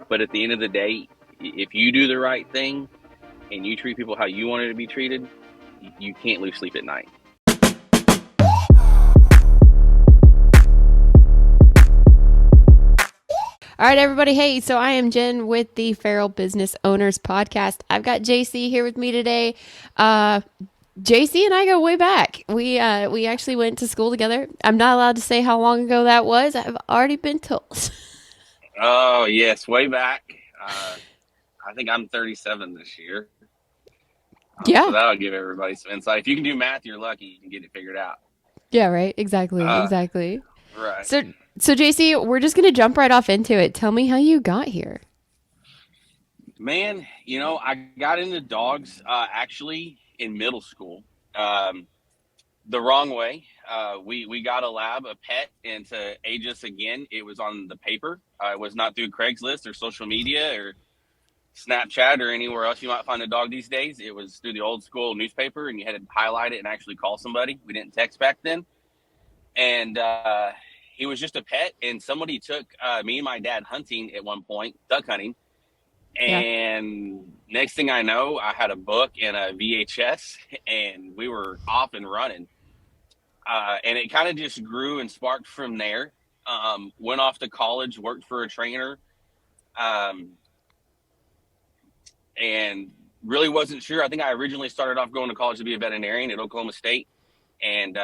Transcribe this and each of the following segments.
But at the end of the day, if you do the right thing and you treat people how you wanted to be treated, you can't lose sleep at night. All right, everybody. Hey, so I am Jen with the Feral Business Owners Podcast. I've got JC here with me today. Uh, JC and I go way back. We actually went to school together. I'm not allowed to say how long ago that was. I've already been told. Oh, yes, way back. I think I'm 37 this year. So Yeah. that'll give everybody some insight. If you can do math, you're lucky. You can get it figured out. Yeah, right. Exactly. Uh, Exactly. right. So JC, we're just gonna jump right off into it. Tell me how you got here. Man, I got into dogs actually in middle school. Um, the wrong way. We got a lab, a pet, and to age us again, it was on the paper. It was not through Craigslist or social media or Snapchat or anywhere else you might find a dog these days. It was through the old school newspaper, and you had to highlight it and actually call somebody. We didn't text back then. And he was just a pet, and somebody took me and my dad hunting at one point, duck hunting. Yeah. And next thing I know, I had a book and a VHS, and we were off and running. And it kind of just grew and sparked from there. Went off to college, worked for a trainer, um, and really wasn't sure. I think I originally started off going to college to be a veterinarian at Oklahoma State. And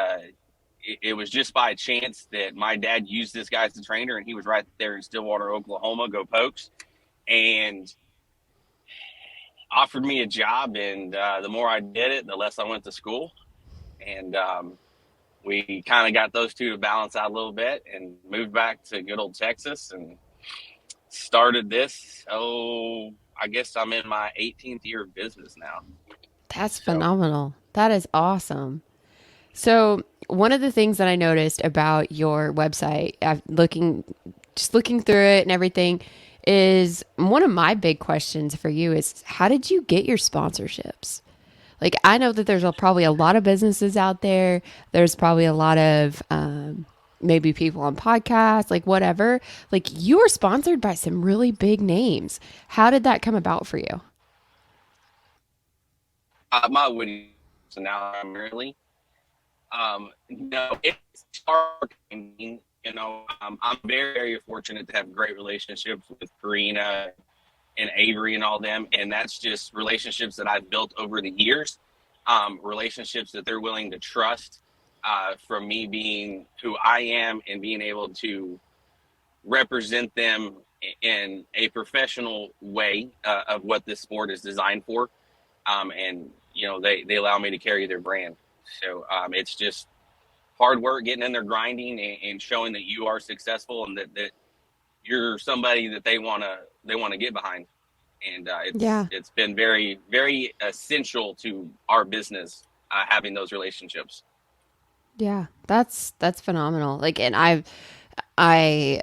it was just by chance that my dad used this guy as the trainer, and he was right there in Stillwater, Oklahoma, go Pokes, and offered me a job. And the more I did it, the less I went to school. And we kind of got those two to balance out a little bit and moved back to good old Texas and started this. Oh, I guess I'm in my 18th year of business now. That's So, phenomenal. That is awesome. So one of the things that I noticed about your website, just looking through it and everything, is one of my big questions for you is how did you get your sponsorships? Like I know that there's probably a lot of businesses out there. There's probably a lot of maybe people on podcasts, like whatever. Like you were sponsored by some really big names. How did that come about for you? my Woody, so now I'm really, no, it's hard. I'm very, very fortunate to have great relationships with Karina and Avery and all them. And that's just relationships that I've built over the years, relationships that they're willing to trust from me being who I am and being able to represent them in a professional way of what this sport is designed for. And, they allow me to carry their brand. So it's just hard work, getting in there, grinding and showing that you are successful and that you're somebody that they want to get behind. And Yeah. it's been very, very essential to our business having those relationships. Yeah. That's phenomenal. Like and I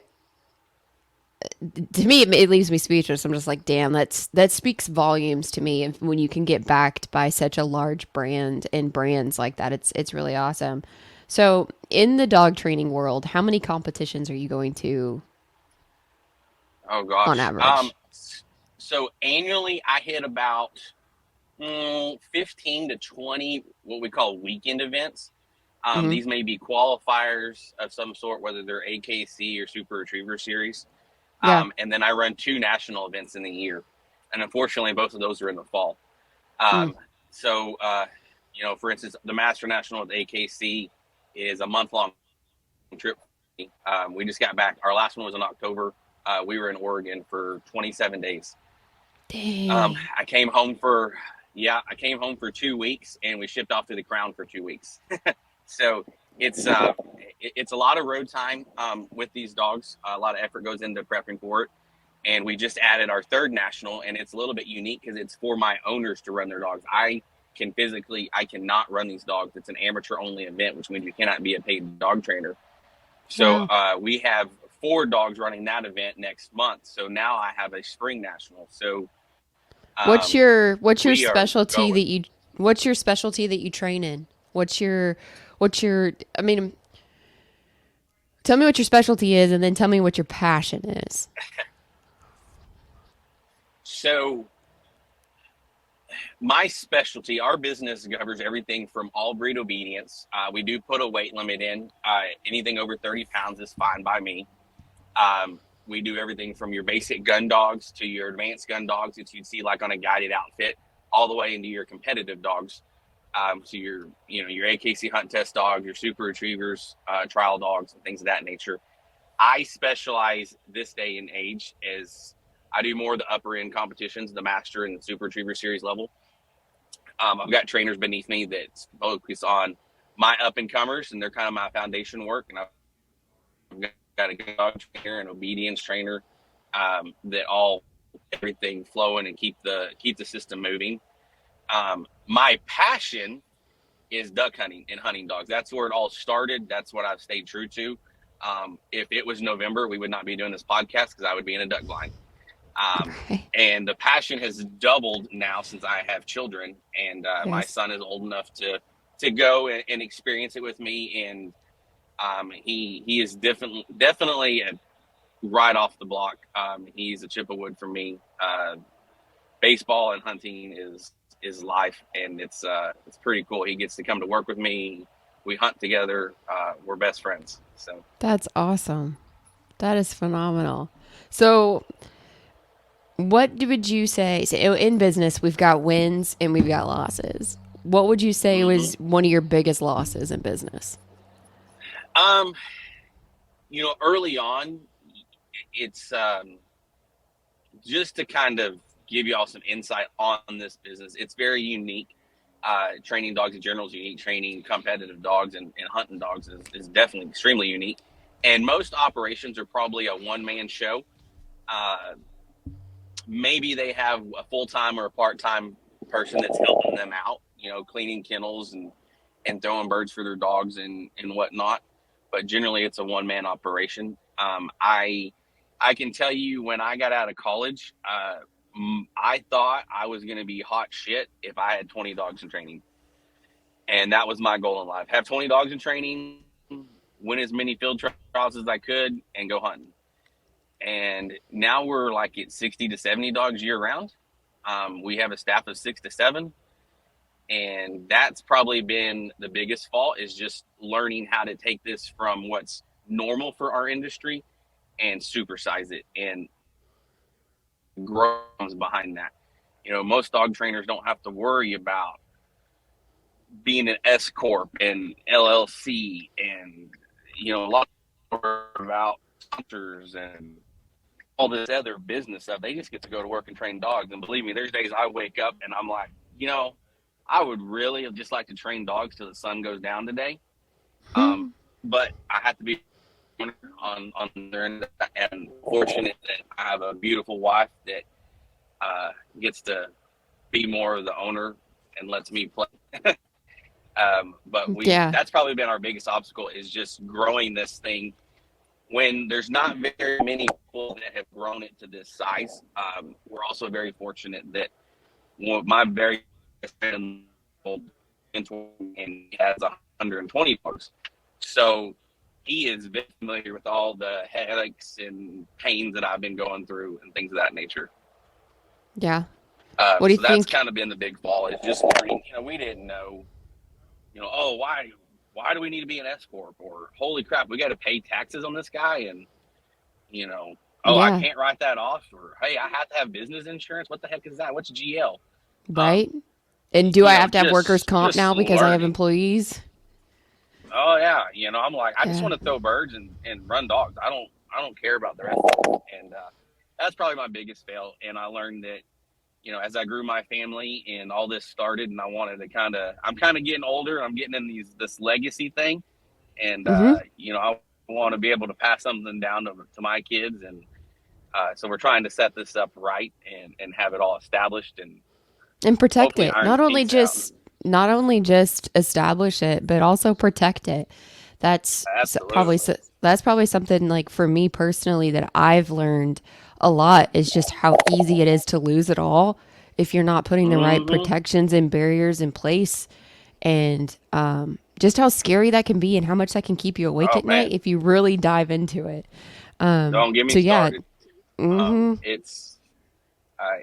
to me it leaves me speechless. I'm just like, damn, that speaks volumes to me. When you can get backed by such a large brand and brands like that, it's really awesome. So, in the dog training world, how many competitions are you going to Oh on gosh. average? So annually I hit about 15 to 20 what we call weekend events. Hmm. These may be qualifiers of some sort, whether they're AKC or Super Retriever Series. Yeah. And then I run two national events in the year. And unfortunately, both of those are in the fall. Mm. Um, so, for instance, the Master National with AKC is a month-long trip. We just got back. Our last one was in October. We were in Oregon for 27 days. Um, Dang. I came home for, I came home for 2 weeks, and we shipped off to the Crown for 2 weeks. So it's a lot of road time with these dogs. A lot of effort goes into prepping for it. And we just added our third national, and it's a little bit unique because it's for my owners to run their dogs. I cannot run these dogs. It's an amateur only event, which means you cannot be a paid dog trainer. So Wow. we have four dogs running that event next month. So now I have a spring national. So What's um, your we are specialty going. that you train in? What's your I mean, tell me what your specialty is and then tell me what your passion is. So my specialty, our business covers everything from all breed obedience. We do put a weight limit in. Anything over 30 pounds is fine by me. We do everything from your basic gun dogs to your advanced gun dogs that you'd see like on a guided outfit, all the way into your competitive dogs. So your AKC hunt test dogs, your super retrievers, trial dogs, and things of that nature. I specialize this day and age as I do more of the upper end competitions, the master and the super retriever series level. I've got trainers beneath me that focus on my up and comers, and they're kind of my foundation work. And I've got a dog trainer and obedience trainer that all everything flowing and keep the system moving. My passion is duck hunting and hunting dogs. That's where it all started. That's what I've stayed true to. If it was November, we would not be doing this podcast because I would be in a duck blind. And the passion has doubled now since I have children, and my son is old enough to go and experience it with me. And he is definitely right off the block. He's a chip of wood for me. Baseball and hunting is life, and it's pretty cool. He gets to come to work with me. We hunt together. We're best friends. So That's awesome. That is phenomenal. So, what would you say? So in business, we've got wins and we've got losses. What would you say was one of your biggest losses in business? Early on, it's just to kind of give you all some insight on this business. It's very unique. Training dogs in general is unique. Training competitive dogs and hunting dogs is definitely extremely unique. And most operations are probably a one-man show. Maybe they have a full-time or a part-time person that's helping them out, cleaning kennels and throwing birds for their dogs and whatnot. But generally, it's a one-man operation. I can tell you when I got out of college, I thought I was going to be hot shit if I had 20 dogs in training. And that was my goal in life. Have 20 dogs in training, win as many field trials as I could, and go hunting. And now we're like at 60 to 70 dogs year round. We have a staff of 6 to 7. And that's probably been the biggest fault, is just learning how to take this from what's normal for our industry and supersize it and grows behind that. Most dog trainers don't have to worry about being an S Corp and LLC and, a lot about sponsors and all this other business stuff. They just get to go to work and train dogs. And believe me, there's days I wake up and I'm like, I would really have just like to train dogs till the sun goes down today. But I have to be on their end, and fortunate that I have a beautiful wife that gets to be more of the owner and lets me play. But that's probably been our biggest obstacle, is just growing this thing when there's not very many people that have grown it to this size. We're also very fortunate that my very best friend and he has 120 dogs. So he is very familiar with all the headaches and pains that I've been going through and things of that nature. Yeah. What do you think? That's kind of been the big fall, is just learning. We didn't know, why do we need to be an S Corp? Or holy crap, we got to pay taxes on this guy, and I can't write that off. Or hey, I have to have business insurance. What the heck is that? What's GL? Right. And do I have to have workers' comp now because I have employees? Oh yeah, I'm like, I just want to throw birds and run dogs. I don't care about the rest of it. And that's probably my biggest fail. And I learned that, as I grew my family and all this started, and I wanted to I'm kind of getting older. I'm getting in this legacy thing, and I want to be able to pass something down to my kids. And so we're trying to set this up right and have it all established and protect it. Not only just establish it, but also protect it. That's probably something, like, for me personally, that I've learned a lot, is just how easy it is to lose it all if you're not putting the right protections and barriers in place, and just how scary that can be and how much that can keep you awake at night if you really dive into it. Don't get me started.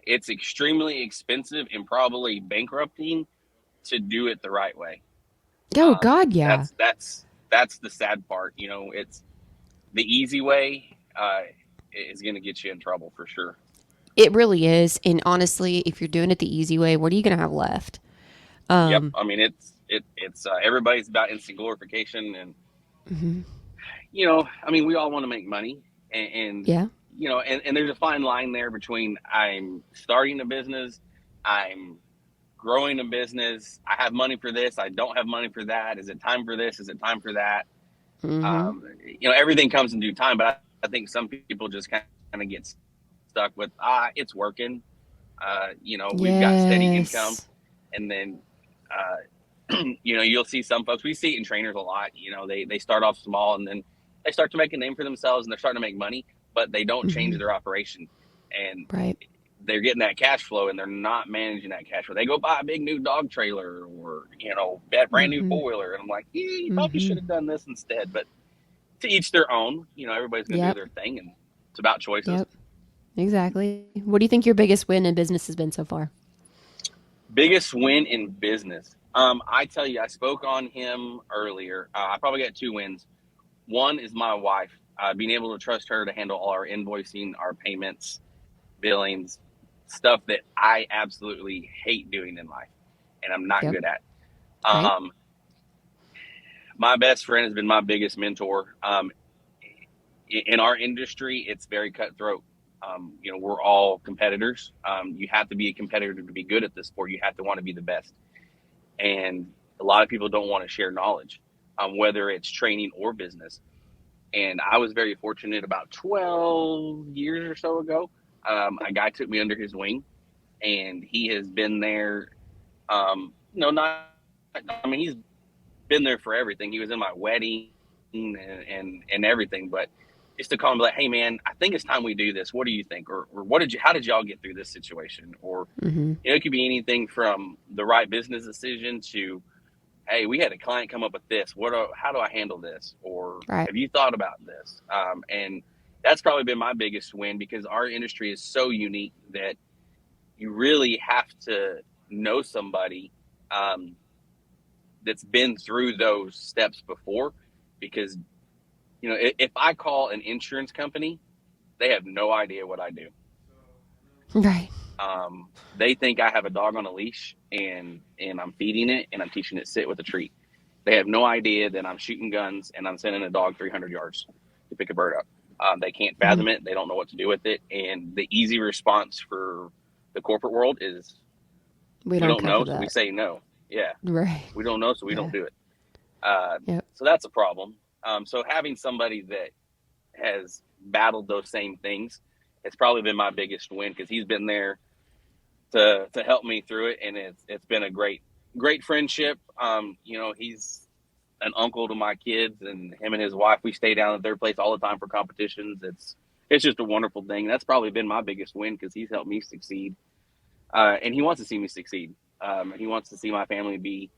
It's extremely expensive and probably bankrupting to do it the right way. Oh God, yeah. That's the sad part. It's the easy way is going to get you in trouble for sure. It really is. And honestly, if you're doing it the easy way, what are you going to have left? Yep. Um, I mean, it's everybody's about instant glorification, and mhm. I mean, we all want to make money, and Yeah. and there's a fine line there between I'm starting a business, I'm growing a business, I have money for this, I don't have money for that. Is it time for this? Is it time for that? Hmm. Everything comes in due time, but I think some people just kind of get stuck with it's working. We've got steady income, Yes. and then you'll see some folks. We see it in trainers a lot. They start off small and then they start to make a name for themselves and they're starting to make money, but they don't change Hmm. their operation, and Right. they're getting that cash flow and they're not managing that cash flow. They go buy a big new dog trailer or that brand new Hmm. 4-wheeler, and I'm like, yeah, you probably Hmm. should have done this instead. But to each their own. Everybody's going to do Yep. their thing, and it's about choices. Yep. Exactly. What do you think your biggest win in business has been so far? Biggest win in business. I tell you, I spoke on him earlier. I probably got two wins. One is my wife, being able to trust her to handle all our invoicing, our payments, billings, stuff that I absolutely hate doing in life and I'm not Yep. good at. Right. Um, my best friend has been my biggest mentor. In our industry, it's very cutthroat. We're all competitors. You have to be a competitor to be good at this sport. You have to want to be the best. And a lot of people don't want to share knowledge, whether it's training or business. And I was very fortunate about 12 years or so ago. A guy took me under his wing, and he has been there. Not, I mean, he's been there for everything. He was in my wedding and everything, but just to call him like, hey man, I think it's time we do this. What do you think? Or how did y'all get through this situation? Or, Hmm. it could be anything from the right business decision to, hey, we had a client come up with this. How do I handle this? Or Right. have you thought about this? And that's probably been my biggest win because our industry is so unique that you really have to know somebody um, that's been through those steps before. Because if I call an insurance company, they have no idea what I do. Right. They think I have a dog on a leash and I'm feeding it and I'm teaching it to sit with a treat. They have no idea that I'm shooting guns and I'm sending a dog 300 yards to pick a bird up. They can't Hmm. fathom it. They don't know what to do with it. And the easy response for the corporate world is We we don't don't cover know, so we that. say no. Yeah, Right. we don't know, so we Yeah. don't do it. Uh, Yep. so that's a problem. So having somebody that has battled those same things has probably been my biggest win because he's been there to help me through it, and it's been a great friendship. He's an uncle to my kids, and him and his wife, we stay down at their place all the time for competitions. It's just a wonderful thing. That's probably been my biggest win because he's helped me succeed, and he wants to see me succeed. He wants to see my family be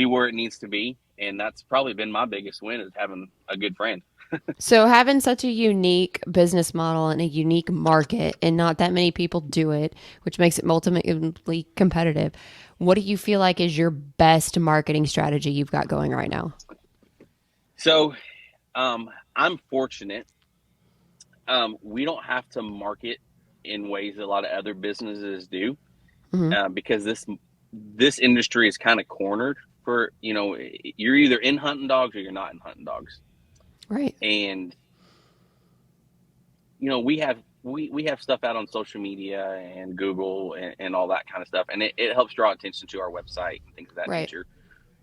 where it needs to be, and that's probably been my biggest win is having a good friend. So having such a unique business model and a unique market and not that many people do it, which makes it ultimately competitive. What do you feel like is your best marketing strategy you've got going right now? So I'm fortunate. We don't have to market in ways that a lot of other businesses do Hmm. because this industry is kind of cornered for you're either in hunting dogs or you're not in hunting dogs, Right. and we have stuff out on social media and Google and all that kind of stuff, and it helps draw attention to our website and things of that Right. nature.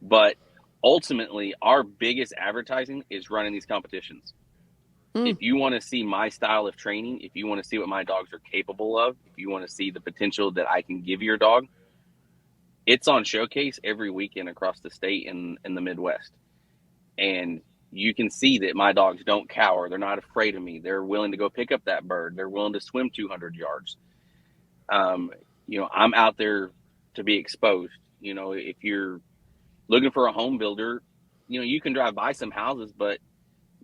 But ultimately, our biggest advertising is running these competitions. Mm. If you want to see my style of training, if you want to see what my dogs are capable of, if you want to see the potential that I can give your dog, it's on showcase every weekend across the state and in the Midwest. And you can see that my dogs don't cower. They're not afraid of me. They're willing to go pick up that bird. They're willing to swim 200 yards. Um, I'm out there to be exposed. If you're looking for a home builder, you can drive by some houses, but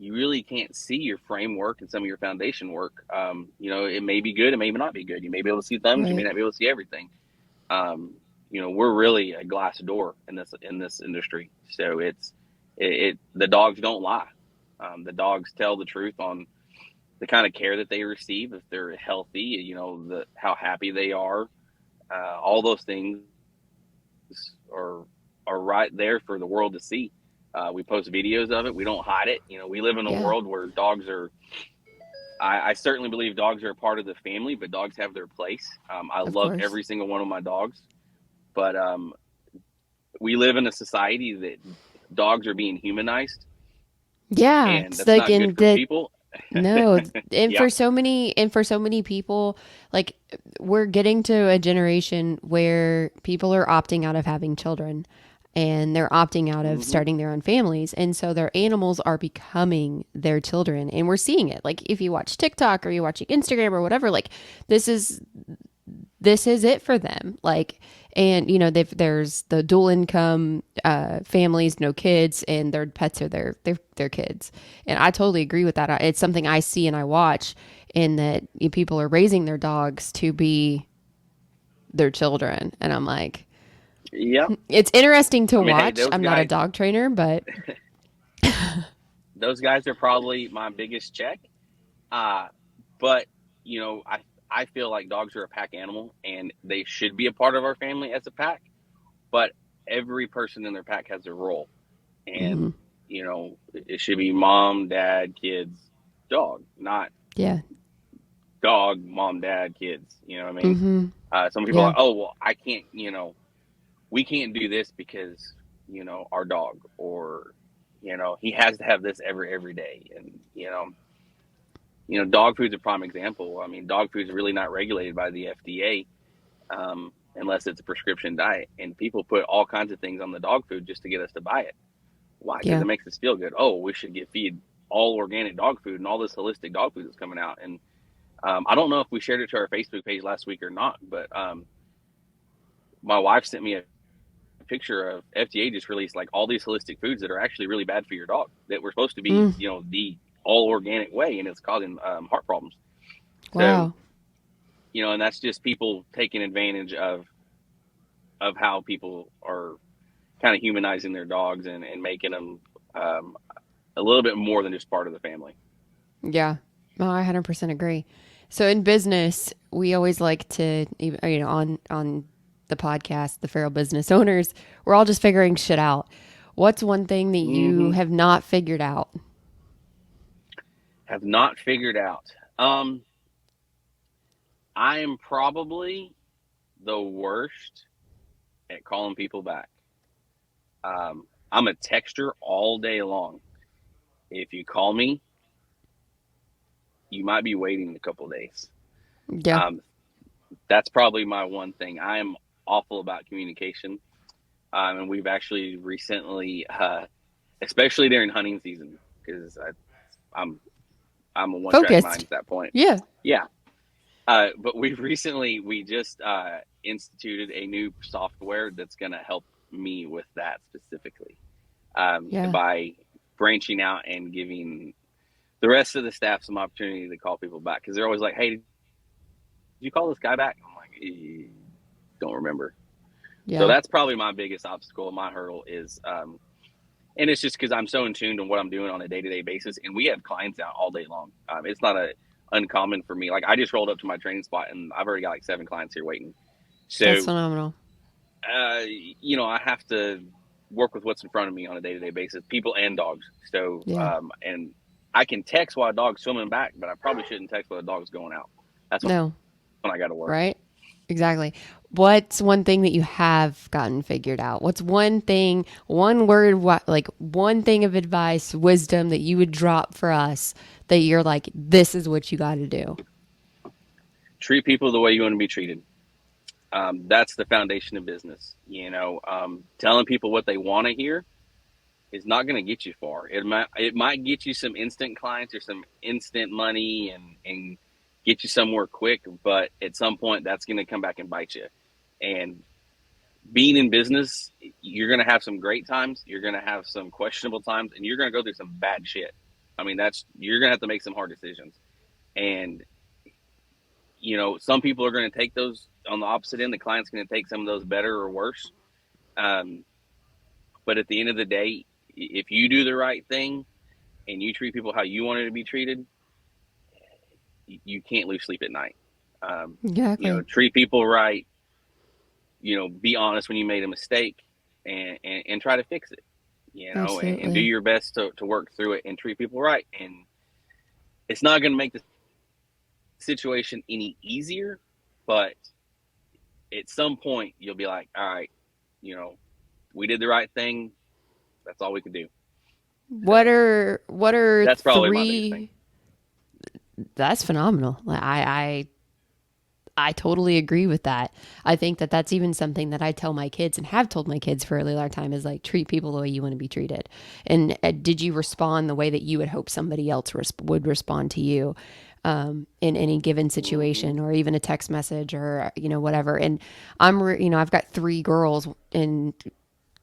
you really can't see your framework and some of your foundation work. It may be good, it may not be good. You may be able to see thumbs, you may Right. not be able to see everything. We're really a glass door in this industry. So the dogs don't lie. The dogs tell the truth on the kind of care that they receive, if they're healthy, how happy they are. All those things are are right there for the world to see. We post videos of it. We don't hide it. We live in a Yeah, world where dogs are. I certainly believe dogs are a part of the family, but dogs have their place. I of love course. every single one of my dogs, but we live in a society that dogs are being humanized, Yeah, and it's that's like not good in for the people. no, Yeah. and for so many people, like we're getting to a generation where people are opting out of having children and they're opting out of Hmm. starting their own families. And so their animals are becoming their children. And we're seeing it. Like if you watch TikTok or you're watching Instagram or whatever, like this is this is it for them. Like, and there's the dual income families, no kids, and their pets are their kids. And I totally agree with that. It's something I see and I watch, in that people are raising their dogs to be their children, and I'm like, Yep. it's interesting to I mean, hey, watch. I'm not a dog trainer, but those guys are probably my biggest check. Uh, but I feel like dogs are a pack animal, and they should be a part of our family as a pack. But every person in their pack has a role, and mhm, it should be mom, dad, kids, dog, not yeah, dog, mom, dad, kids. You know what I mean? hmm, Some people are yeah, like, oh well, I can't. We can't do this because our dog, or he has to have this every day, and dog food's a prime example. I mean, dog food's really not regulated by the FDA, unless it's a prescription diet. And people put all kinds of things on the dog food just to get us to buy it. Why? Because yeah, it makes us feel good. Oh, we should get feed all organic dog food and all this holistic dog food that's coming out. And I don't know if we shared it to our Facebook page last week or not, but my wife sent me a picture of FDA just released like all these holistic foods that are actually really bad for your dog, that were supposed to be, mm, the all organic way, and it's causing heart problems. So, wow, and that's just people taking advantage of how people are kind of humanizing their dogs, and making them a little bit more than just part of the family. yeah. Oh, I 100% agree. So in business, we always like to, on the podcast, the Feral Business Owners, we're all just figuring shit out. What's one thing that you Hmm. have not figured out? Have not figured out. Um, I am probably the worst at calling people back. I'm a texter all day long. If you call me, you might be waiting a couple of days. Yeah. Um, that's probably my one thing. I am awful about communication, and we've actually recently, especially during hunting season, because I'm I'm a one track mind Focused. at that point. Yeah. Yeah, but we just instituted a new software that's going to help me with that specifically, Yeah. by branching out and giving the rest of the staff some opportunity to call people back, because they're always like, "Hey, did you call this guy back?" I'm like, "Don't remember." So Yeah. that's probably my biggest obstacle, my hurdle is, and it's just because I'm so in tune to what I'm doing on a day to day basis, and we have clients out all day long. It's not uncommon for me. Like, I just rolled up to my training spot, and I've already got like 7 clients here waiting. That's So, phenomenal. I have to work with what's in front of me on a day to day basis, people and dogs. So, Yeah. and I can text while a dog's swimming back, but I probably shouldn't text while a dog's going out. That's No. when I got to work. Right? Exactly. What's one thing that you have gotten figured out? What's one thing, one word, like one thing of advice, wisdom that you would drop for us that you're like, this is what you got to do? Treat people the way you want to be treated. That's the foundation of business. Telling people what they want to hear is not going to get you far. It might get you some instant clients or some instant money, and get you somewhere quick, but at some point that's going to come back and bite you. And being in business, you're going to have some great times, you're going to have some questionable times, and you're going to go through some bad shit. I mean, you're going to have to make some hard decisions. And, some people are going to take those on the opposite end. The client's going to take some of those better or worse. Um, but at the end of the day, if you do the right thing and you treat people how you wanted to be treated, you can't lose sleep at night. Exactly. Treat people right, be honest when you made a mistake, and try to fix it, and do Absolutely. your best to work through it and treat people right. And it's not going to make the situation any easier, but at some point you'll be like, all right, we did the right thing. That's all we can do. So What are that's probably my biggest thing. three? That's phenomenal. I totally agree with that. I think that that's even something that I tell my kids and have told my kids for a really long time is like treat people the way you want to be treated. And did you respond the way that you would hope somebody else would respond to you in any given Mm-hmm. situation, or even a text message, or whatever. And I've got three girls, and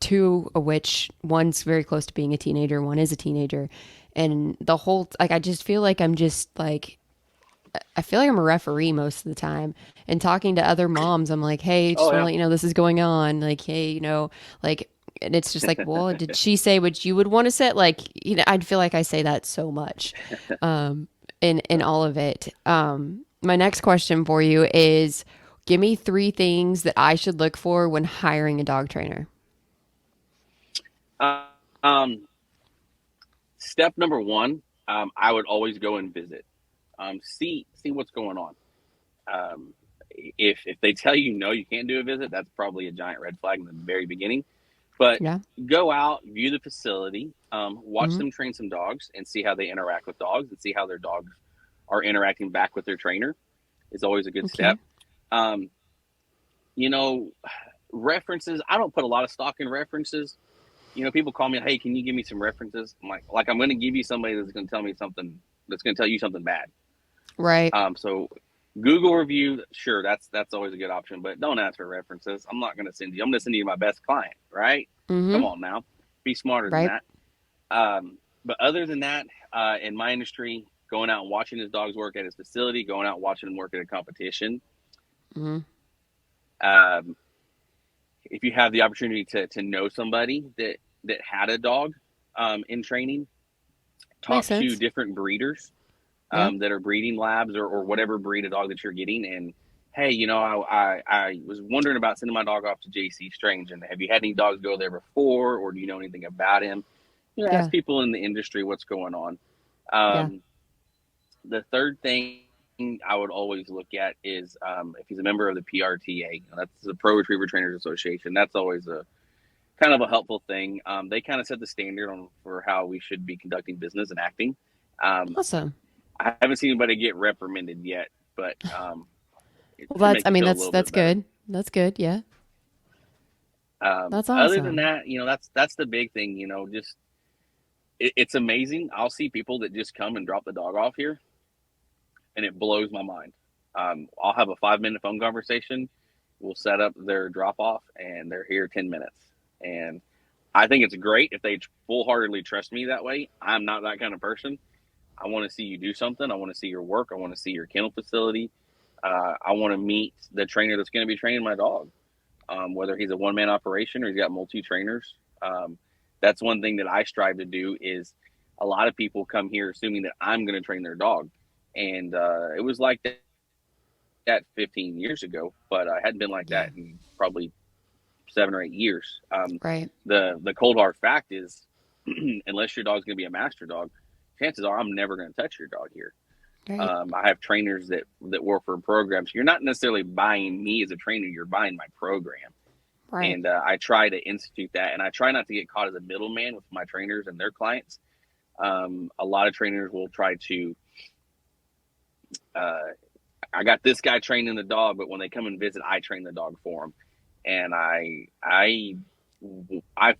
two of which one's very close to being a teenager, one is a teenager, and the whole like I just feel like I'm just like I feel like I'm a referee most of the time. And talking to other moms, I'm like, hey, just Oh want to yeah. let you know this is going on. Like, hey, like, and it's just like, well, did she say what you would want to say? Like, I'd feel like I say that so much, in all of it. My next question for you is, give me three things that I should look for when hiring a dog trainer. Uh, um, Step number one, I would always go and visit. See what's going on. Um, if they tell you no, you can't do a visit, that's probably a giant red flag in the very beginning. But Yeah. go out, view the facility, watch Mm-hmm. them train some dogs, and see how they interact with dogs, and see how their dogs are interacting back with their trainer. Is always a good Okay. step. Um, you know, References. I don't put a lot of stock in references. People call me, hey, can you give me some references? I'm like I'm going to give you somebody that's going to tell me something that's going to tell you something bad. Right. So Google review, sure, that's always a good option, but don't ask for references. I'm not going to send you. I'm going to send you my best client, right? Come Mm-hmm. on now, be smarter than Right. that. But other than that, in my industry, going out and watching his dogs work at his facility, going out and watching him work at a competition. Mm-hmm. Um, if you have the opportunity to know somebody that had a dog in training, Makes talk to sense. different breeders Yeah. that are breeding labs, or whatever breed of dog that you're getting. And hey, I was wondering about sending my dog off to JC Strange, and have you had any dogs go there before, or do you know anything about him? Ask Yeah. people in the industry what's going on. Yeah. Um, the third thing I would always look at is if he's a member of the PRTA. That's the Pro Retriever Trainers Association. That's always a kind of a helpful thing. They kind of set the standard for how we should be conducting business and acting. Um, Awesome. I haven't seen anybody get reprimanded yet, but it Well, should make I you mean, feel a little that's bit better. good. That's good. Yeah. That's Other than awesome. that, that's the big thing. Just it's amazing. I'll see people that just come and drop the dog off here, and it blows my mind. I'll have a 5-minute phone conversation. We'll set up their drop off, and they're here 10 minutes. And I think it's great if they full heartedly trust me that way. I'm not that kind of person. I want to see you do something. I want to see your work. I want to see your kennel facility. I want to meet the trainer that's going to be training my dog, whether he's a one-man operation or he's got multi-trainers. That's one thing that I strive to do. Is a lot of people come here assuming that I'm going to train their dog, and it was like that 15 years ago, but I hadn't been like Yeah. that in probably 7 or 8 years. Right. The cold hard fact is, unless your dog's going to be a master dog, chances are I'm never going to touch your dog here. Right. I have trainers that work for programs. You're not necessarily buying me as a trainer; you're buying my program. Right. And I try to institute that, and I try not to get caught as a middleman with my trainers and their clients. A lot of trainers will try to. Uh, I got this guy training the dog, but when they come and visit, I train the dog for them, and I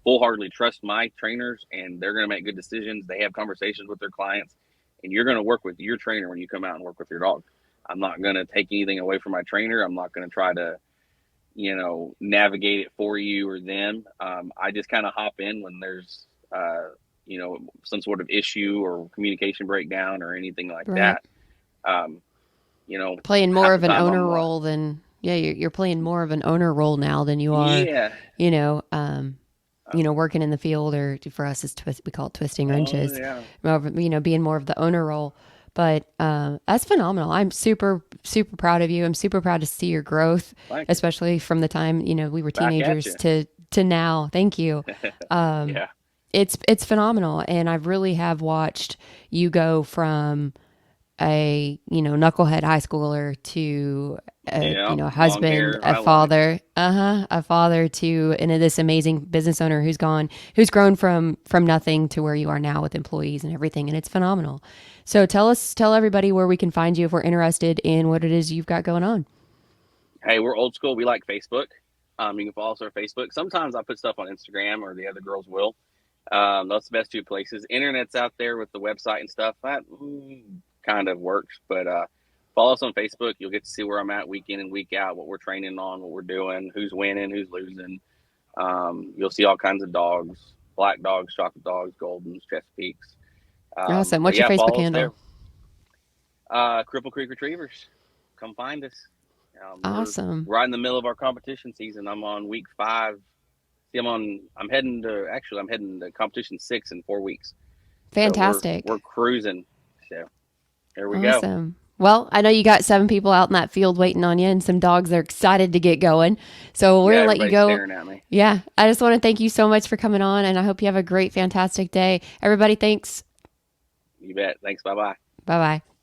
full heartedly trust my trainers, and they're going to make good decisions. They have conversations with their clients, and you're going to work with your trainer when you come out and work with your dog. I'm not going to take anything away from my trainer. I'm not going to try to, navigate it for you or them. I just kind of hop in when there's, some sort of issue or communication breakdown or anything like Right. that. Um, Playing more half of the an time owner I'm like, role than yeah, you're playing more of an owner role now than you are, yeah, you know, um, uh, working in the field, or for us it's we call it twisting oh wrenches, yeah, being more of the owner role. But that's phenomenal. I'm super, super proud of you. I'm super proud to see your growth, thank you. especially from the time, we were Back at teenagers you. to now. Thank you. Yeah, It's phenomenal. And I really have watched you go from a knucklehead high schooler to a yeah, a long husband, hair. a I like it. father, a father to this amazing business owner who's grown from nothing to where you are now with employees and everything, and it's phenomenal. So tell everybody where we can find you if we're interested in what it is you've got going on. Hey, we're old school. We like Facebook. You can follow us on Facebook. Sometimes I put stuff on Instagram, or the other girls will. That's the best two places. Internet's out there with the website and stuff. That kind of works, but follow us on Facebook. You'll get to see where I'm at week in and week out, what we're training on, what we're doing, who's winning, who's losing. You'll see all kinds of dogs: black dogs, chocolate dogs, Goldens, Chesapeakes. Awesome. But What's your yeah, Facebook follow us handle? there. Cripple Creek Retrievers. Come find us. We're Awesome. right in the middle of our competition season. I'm on week 5. See, I'm heading to competition 6 in 4 weeks. So we're Fantastic. cruising. So there we go. Awesome. Well, I know you got 7 people out in that field waiting on you, and some dogs are excited to get going. So we're Yeah, going to let you everybody's go. staring at me. Yeah. I just want to thank you so much for coming on, and I hope you have a great, fantastic day. Everybody, thanks. You bet. Thanks. Bye bye. Bye bye.